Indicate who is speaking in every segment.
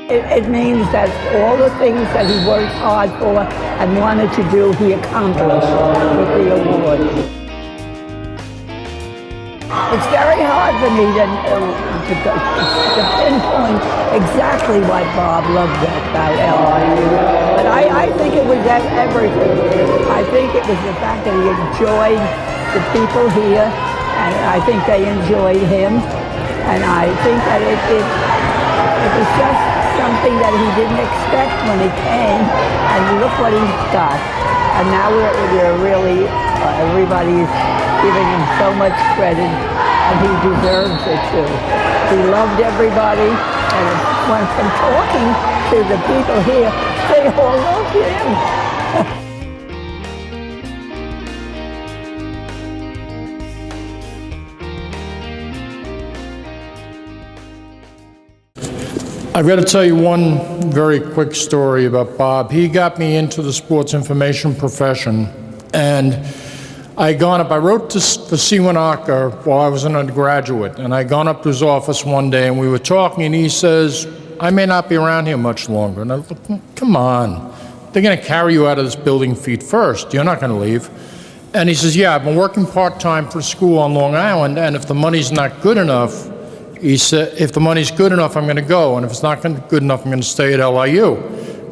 Speaker 1: It means that all the things that he worked hard for and wanted to do, he accomplished with the award. It's very hard for me to pinpoint exactly what Bob loved about LIU, but I think it was everything. I think it was the fact that he enjoyed the people here, and I think they enjoyed him, and I think that it was just something that he didn't expect when he came, and look what he got. And now we're really, everybody's giving him so much credit, and he deserves it too. He loved everybody, and when from talking to the people here, they all love him.
Speaker 2: I've got to tell you one very quick story about Bob. He got me into the sports information profession, and I wrote for Siwanaka while I was an undergraduate, and I gone up to his office one day, and we were talking, and he says, I may not be around here much longer. And I thought, come on, they're going to carry you out of this building feet first. You're not going to leave. And he says, yeah, I've been working part-time for school on Long Island, and if the money's not good enough, he said, if the money's good enough, I'm going to go, and if it's not good enough, I'm going to stay at LIU.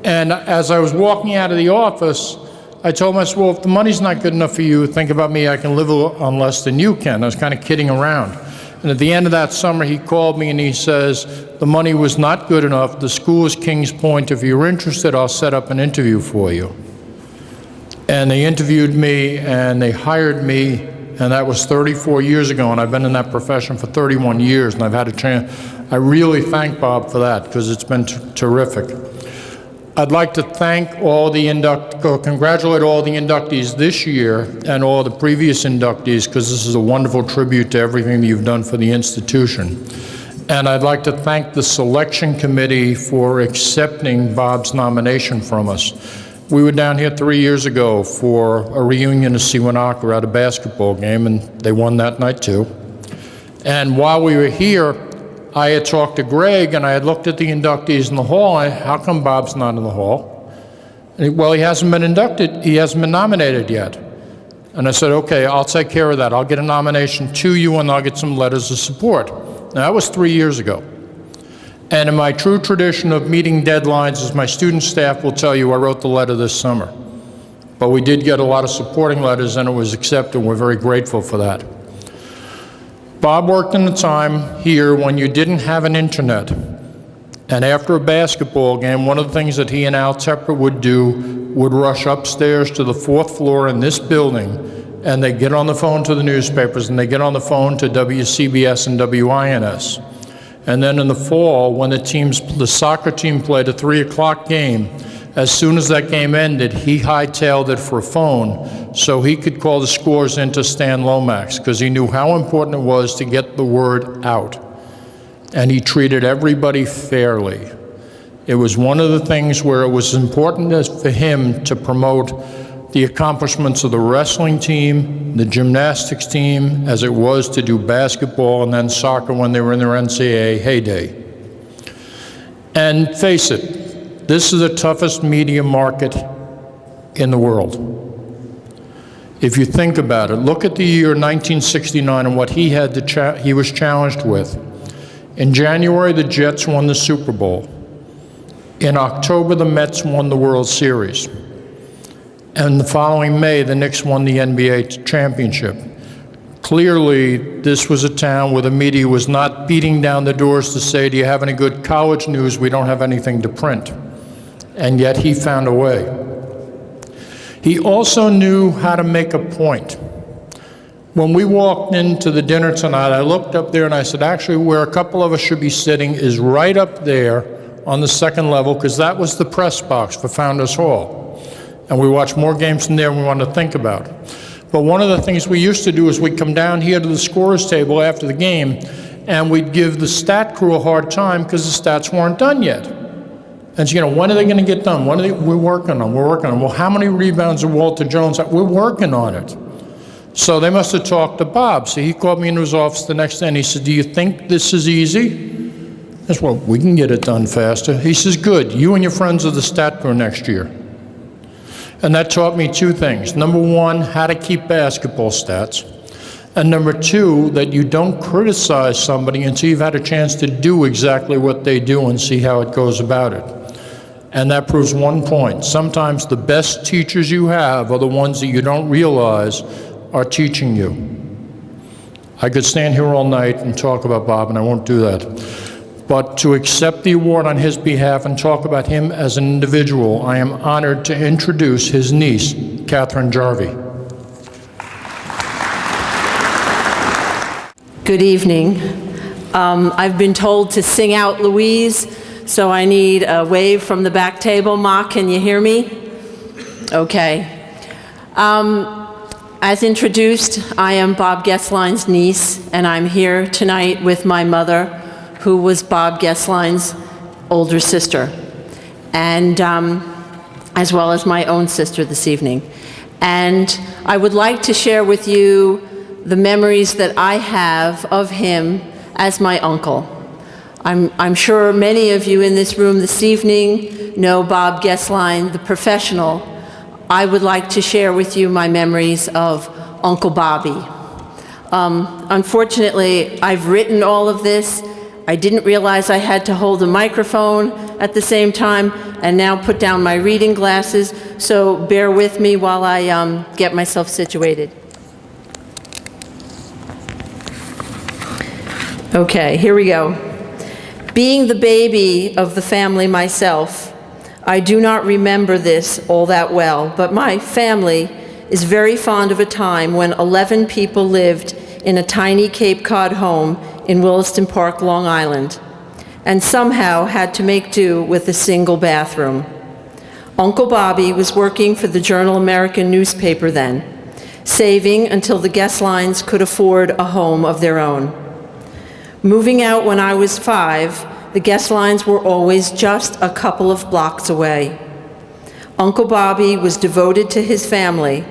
Speaker 2: And as I was walking out of the office, I told myself, well, if the money's not good enough for you, think about me, I can live on less than you can. I was kind of kidding around. And at the end of that summer, he called me and he says, the money was not good enough, the school is Kings Point, if you're interested, I'll set up an interview for you. And they interviewed me, and they hired me, and that was 34 years ago, and I've been in that profession for 31 years, and I've had a chance. I really thank Bob for that, because it's been terrific. I'd like to thank congratulate all the inductees this year and all the previous inductees, because this is a wonderful tribute to everything that you've done for the institution. And I'd like to thank the selection committee for accepting Bob's nomination from us. We were down here 3 years ago for a reunion of Siwanaka at a basketball game, and they won that night too. And while we were here, I had talked to Greg, and I had looked at the inductees in the hall. How come Bob's not in the hall? And well, he hasn't been inducted. He hasn't been nominated yet. And I said, okay, I'll take care of that. I'll get a nomination to you, and I'll get some letters of support. Now, that was 3 years ago. And in my true tradition of meeting deadlines, as my student staff will tell you, I wrote the letter this summer. But we did get a lot of supporting letters, and it was accepted. We're very grateful for that. Bob worked in a time here when you didn't have an internet. And after a basketball game, one of the things that he and Al Tepper would do would rush upstairs to the 4th floor in this building, and they get on the phone to the newspapers, and they get on the phone to WCBS and WINS. And then in the fall, when the soccer team played a 3 o'clock game, as soon as that game ended, he hightailed it for a phone so he could call the scores into Stan Lomax, because he knew how important it was to get the word out. And he treated everybody fairly. It was one of the things where it was important for him to promote the accomplishments of the wrestling team, the gymnastics team, as it was to do basketball and then soccer when they were in their NCAA heyday. And face it, this is the toughest media market in the world. If you think about it, look at the year 1969 and what he was challenged with. In January, the Jets won the Super Bowl. In October, the Mets won the World Series. And the following May, the Knicks won the NBA championship. Clearly, this was a town where the media was not beating down the doors to say, do you have any good college news? We don't have anything to print. And yet he found a way. He also knew how to make a point. When we walked into the dinner tonight, I looked up there and I said, actually, where a couple of us should be sitting is right up there on the 2nd level, because that was the press box for Founders Hall. And we watched more games from there than we wanted to think about. But one of the things we used to do is we'd come down here to the scorer's table after the game, and we'd give the stat crew a hard time because the stats weren't done yet. And so, when are they going to get done? We're working on. Well, how many rebounds did Walter Jones have? We're working on it. So they must have talked to Bob. So he called me into his office the next day, and he said, do you think this is easy? I said, well, we can get it done faster. He says, good, you and your friends are the stat crew next year. And that taught me two things. Number one, how to keep basketball stats. And number two, that you don't criticize somebody until you've had a chance to do exactly what they do and see how it goes about it. And that proves one point. Sometimes the best teachers you have are the ones that you don't realize are teaching you. I could stand here all night and talk about Bob, and I won't do that. But to accept the award on his behalf and talk about him as an individual, I am honored to introduce his niece, Catherine Jarvie.
Speaker 3: Good evening. I've been told to sing out Louise, so I need a wave from the back table. Ma, can you hear me? Okay. As introduced, I am Bob Gesslein's niece, and I'm here tonight with my mother, who was Bob Gesslein's older sister, and as well as my own sister this evening. And I would like to share with you the memories that I have of him as my uncle. I'm sure many of you in this room this evening know Bob Gesslein, the professional. I would like to share with you my memories of Uncle Bobby. Unfortunately, I've written all of this. I didn't realize I had to hold a microphone at the same time and now put down my reading glasses, so bear with me while I get myself situated. Okay, here we go. Being the baby of the family myself, I do not remember this all that well, but my family is very fond of a time when 11 people lived in a tiny Cape Cod home in Williston Park, Long Island, and somehow had to make do with a single bathroom. Uncle Bobby was working for the Journal-American newspaper then, saving until the Gessleins could afford a home of their own. Moving out when I was 5, the Gessleins were always just a couple of blocks away. Uncle Bobby was devoted to his family,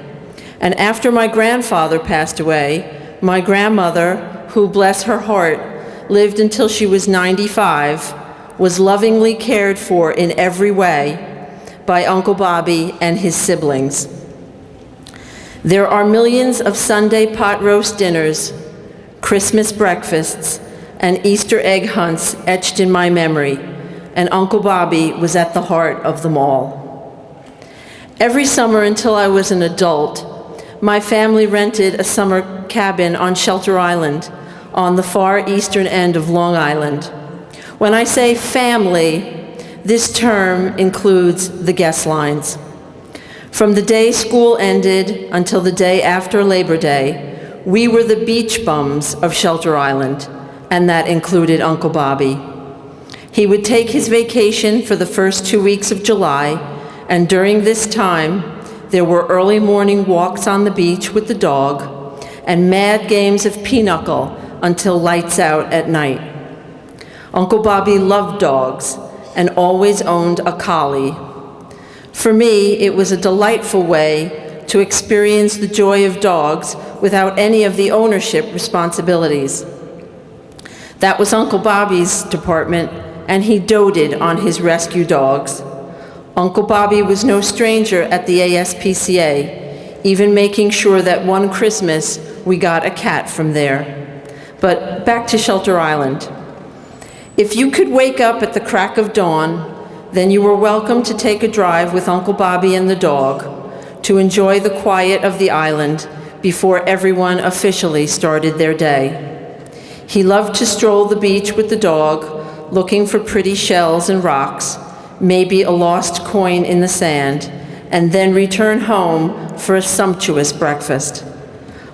Speaker 3: and after my grandfather passed away, my grandmother, who, bless her heart, lived until she was 95, was lovingly cared for in every way by Uncle Bobby and his siblings. There are millions of Sunday pot roast dinners, Christmas breakfasts, and Easter egg hunts etched in my memory, and Uncle Bobby was at the heart of them all. Every summer until I was an adult, my family rented a summer cabin on Shelter Island on the far eastern end of Long Island. When I say family, this term includes the Gessleins. From the day school ended until the day after Labor Day, we were the beach bums of Shelter Island, and that included Uncle Bobby. He would take his vacation for the first 2 weeks of July, and during this time, there were early morning walks on the beach with the dog and mad games of pinochle until lights out at night. Uncle Bobby loved dogs and always owned a collie. For me, it was a delightful way to experience the joy of dogs without any of the ownership responsibilities. That was Uncle Bobby's department, and he doted on his rescue dogs. Uncle Bobby was no stranger at the ASPCA, even making sure that one Christmas we got a cat from there. But back to Shelter Island. If you could wake up at the crack of dawn, then you were welcome to take a drive with Uncle Bobby and the dog to enjoy the quiet of the island before everyone officially started their day. He loved to stroll the beach with the dog, looking for pretty shells and rocks, maybe a lost coin in the sand, and then return home for a sumptuous breakfast.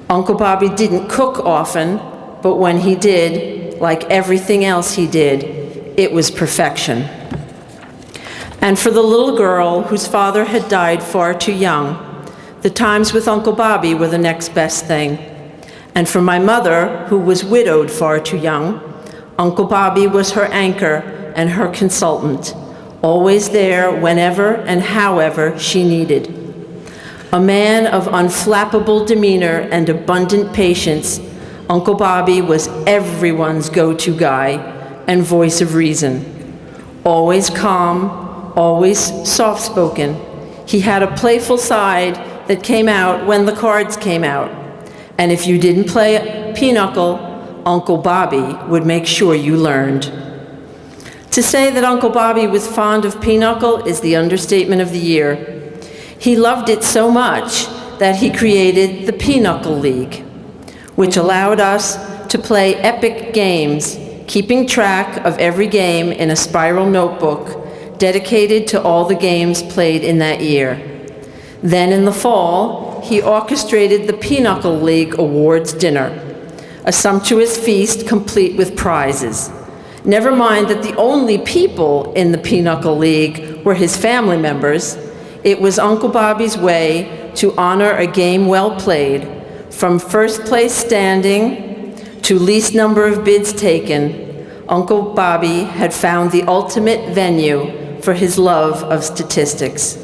Speaker 3: Uncle Bobby didn't cook often, but when he did, like everything else he did, it was perfection. And for the little girl whose father had died far too young, the times with Uncle Bobby were the next best thing. And for my mother, who was widowed far too young, Uncle Bobby was her anchor and her consultant, always there whenever and however she needed. A man of unflappable demeanor and abundant patience, Uncle Bobby was everyone's go-to guy, and voice of reason. Always calm, always soft-spoken. He had a playful side that came out when the cards came out. And if you didn't play pinochle, Uncle Bobby would make sure you learned. To say that Uncle Bobby was fond of pinochle is the understatement of the year. He loved it so much that he created the Pinochle League, which allowed us to play epic games, keeping track of every game in a spiral notebook dedicated to all the games played in that year. Then in the fall, he orchestrated the Pinochle League Awards dinner, a sumptuous feast complete with prizes. Never mind that the only people in the Pinochle League were his family members. It was Uncle Bobby's way to honor a game well played, from first place standing to least number of bids taken. Uncle Bobby had found the ultimate venue for his love of statistics.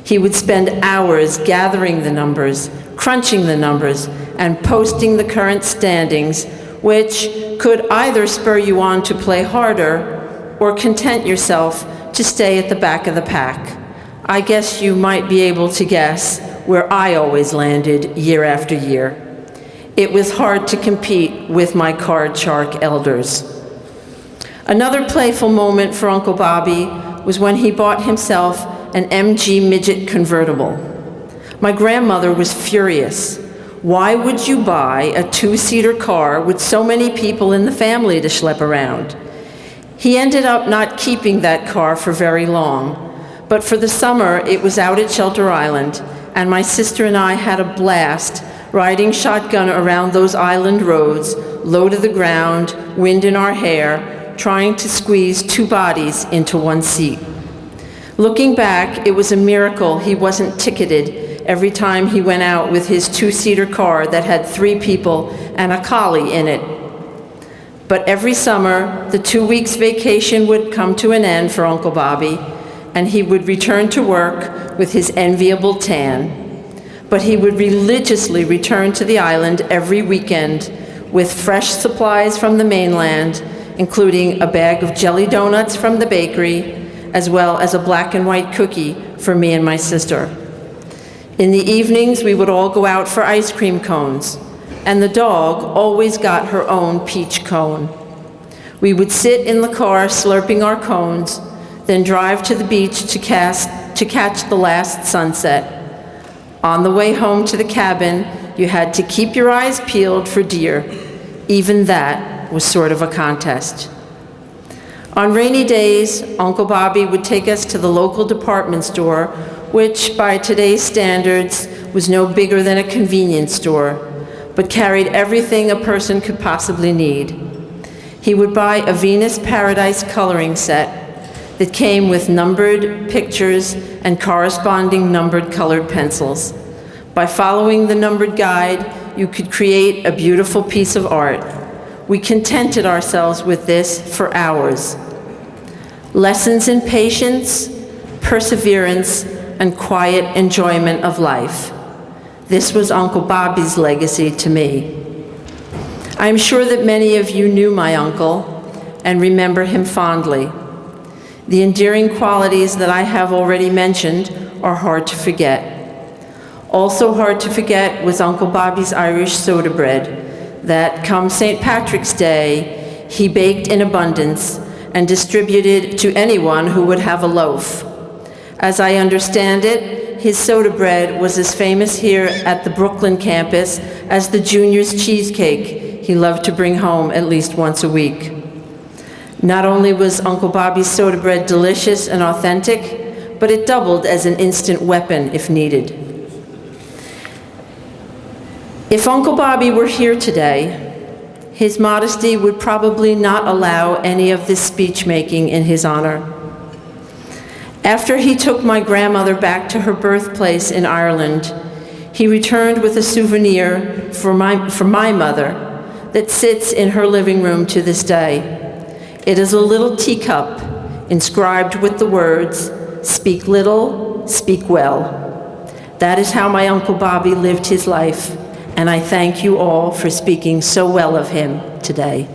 Speaker 3: He would spend hours gathering the numbers, crunching the numbers, and posting the current standings, which could either spur you on to play harder or content yourself to stay at the back of the pack. I guess you might be able to guess where I always landed year after year. It was hard to compete with my card shark elders. Another playful moment for Uncle Bobby was when he bought himself an MG Midget convertible. My grandmother was furious. Why would you buy a two-seater car with so many people in the family to schlep around? He ended up not keeping that car for very long, but for the summer it was out at Shelter Island, and my sister and I had a blast riding shotgun around those island roads, low to the ground, wind in our hair, trying to squeeze two bodies into one seat. Looking back, it was a miracle he wasn't ticketed every time he went out with his two-seater car that had 3 people and a collie in it. But every summer, the 2 weeks vacation would come to an end for Uncle Bobby, and he would return to work with his enviable tan. But he would religiously return to the island every weekend with fresh supplies from the mainland, including a bag of jelly donuts from the bakery, as well as a black and white cookie for me and my sister. In the evenings, we would all go out for ice cream cones, and the dog always got her own peach cone. We would sit in the car slurping our cones, then drive to the beach to catch the last sunset. On the way home to the cabin, you had to keep your eyes peeled for deer. Even that was sort of a contest. On rainy days, Uncle Bobby would take us to the local department store, which by today's standards was no bigger than a convenience store, but carried everything a person could possibly need. He would buy a Venus Paradise coloring set that came with numbered pictures and corresponding numbered colored pencils. By following the numbered guide, you could create a beautiful piece of art. We contented ourselves with this for hours. Lessons in patience, perseverance, and quiet enjoyment of life. This was Uncle Bobby's legacy to me. I'm sure that many of you knew my uncle and remember him fondly. The endearing qualities that I have already mentioned are hard to forget. Also hard to forget was Uncle Bobby's Irish soda bread that, come St. Patrick's Day, he baked in abundance and distributed to anyone who would have a loaf. As I understand it, his soda bread was as famous here at the Brooklyn campus as the junior's cheesecake he loved to bring home at least once a week. Not only was Uncle Bobby's soda bread delicious and authentic, but it doubled as an instant weapon if needed. If Uncle Bobby were here today, his modesty would probably not allow any of this speech-making in his honor. After he took my grandmother back to her birthplace in Ireland, he returned with a souvenir for my mother that sits in her living room to this day. It is a little teacup inscribed with the words, "Speak little, speak well." That is how my Uncle Bobby lived his life, and I thank you all for speaking so well of him today.